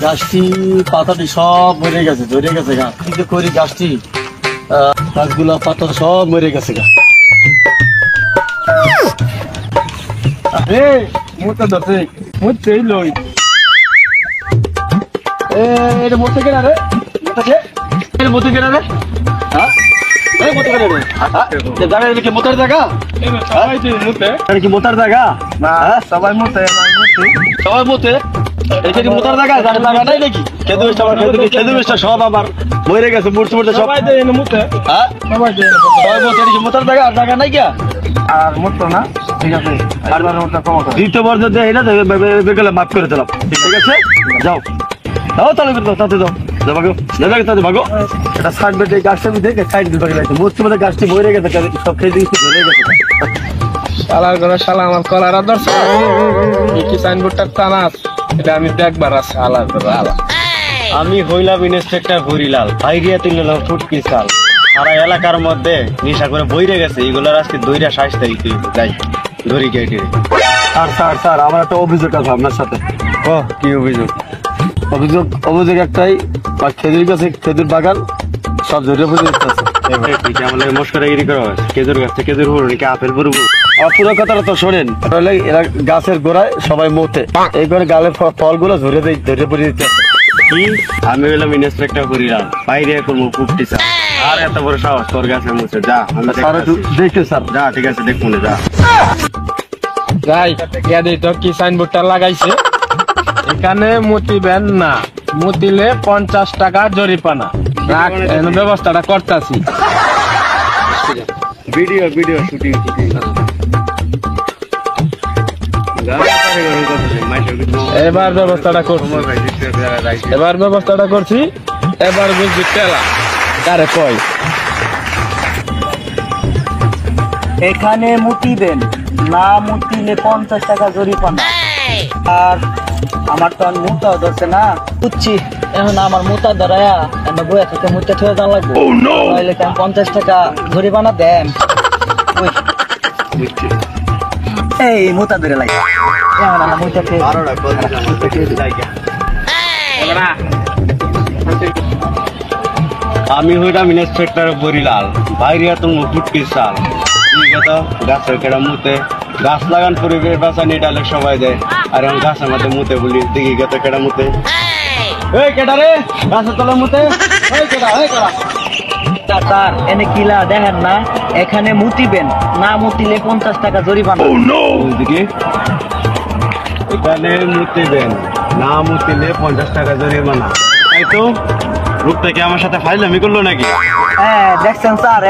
গাছটি পাতাটি সব মরে গেছে, ধরে গেছে গা। কি যে করি গাছটি, গাছগুলা পাতা সব মরে গেছে গা। মুতে ধরছে, মুতে লই। এটা মরতে কেনা রে, মরতে কেনা রে, হ্যাঁ মরতে কেনা রে, জায়গা কি মোতার জায়গা? সবাই তো মুতে, এটা কি মোতার জায়গা? না সবাই মুতে, সবাই মতে এটা কি মোতার জায়গা? জায়গা নাই নাকি? খেদু বেশটা সব আমার মরে গেছে, মরতে মরতে সব। সবাই তো এনে মুতে, হ্যাঁ সবাই তো এনে সবাই মতে, এটা কি মোতার জায়গা? আর জায়গা নাই কিয়া? আর মুতো না, ঠিক আছে। আরবার ওটা কম করে দ্বিতীয় বর্ষ দেয় না, বেরোলে মাফ করে দিলাম, ঠিক আছে? যাও যাও তাহলে তাতে যাও, ভাগো তাতে ভাগো। এটা সাইড বেটে গাছটা আমি দেখে সাইড দিয়ে লাগছে, মরতে মধ্যে গাছটি মরে গেছে, সব খেয়ে দিয়েছি, ধরে গেছে। শালার ঘরে শালা আমার কলার আদর্শ কি সাইনবোর্ডটা টানাস, এটা আমি দেখবার আছে। শালার ঘরে আলা আমি হইলাম ইন্সপেক্টর হরিলাল, বাইরিয়া তুললাম ফুটকি সাল। সারা এলাকার মধ্যে নেশা করে বইরে গেছে, এগুলোর আজকে দইরা ২৭ তারিখ যাই ধরি গেটে। স্যার আমার একটা অভিযোগ আছে আপনার সাথে। ও কি অভিযোগ? অভিযোগ একটাই, খেজুর গাছে খেজুর বাগান সব জড়িয়ে পড়ে দিতেছে। আমাদের মস্করাগিরি করা হয়, খেজুর গাছ থেকে খেজুর হলো নাকি আপেল পড়বো। আর পুরো কথাটা তো শোনেন, এরা গাছের গোড়ায় সবাই মতে, এই করে গালের ফলগুলো ধরে পড়ে দিতেছে। কি আমি হইলাম ইন্সপেক্টর হরিলাল, বাইরে করবো ফুটকি স্যার। আর এত বড় সাহস তোর গাছের মুছে? যা দেখতে স্যার, যা ঠিক আছে দেখুন, যা যাই ইয়াদি তো কি সাইনবোর্ডটা লাগাইছে, এখানে মুতিবেন না, মুতিলে 50 টাকা জরিমানা। রাখ, ব্যবস্থাটা করতেছি। ভিডিও শুটিং এবার ব্যবস্থাটা করছি, এবার বুঝবি তেলা কারে কয়। এখানে মুতিবেন না, মুতিলে 50 টাকা জরিমানা। আর আমার তো মুতা ধরছে না, বুঝছি। এখন আমার মুতা ধরায়া আমি বইয়া থেকে মুতে থয়ে যাওয়া লাগবে, তাহলে কেন 50 টাকা জরিমানা দেন? এই মুতা ধরে লাগে আমি হইলাম ইন্সপেক্টর হরিলাল, বাইরে তুমি ফুটকি সাল। গাছের কেডা মুতে, গাছ লাগান পরিবেশ বাঁচান, এটা সবাই দেয়। আর এখন গাছের মধ্যে মুতে বলি, দেখি গেত কেডা মুতে। এই কেডা রে গাছের তলা মুতে? স্যার এনে কিলা দেখেন না, এখানে মুতিবেন না, মুতিলে 50 টাকা জরিমানা। এখানে মুতিবেন না, মুতিলে 50 টাকা জরিমানা। তাই তো রূপ থেকে আমার সাথে ফাইলামি করলো নাকি? হ্যাঁ দেখছেন স্যার,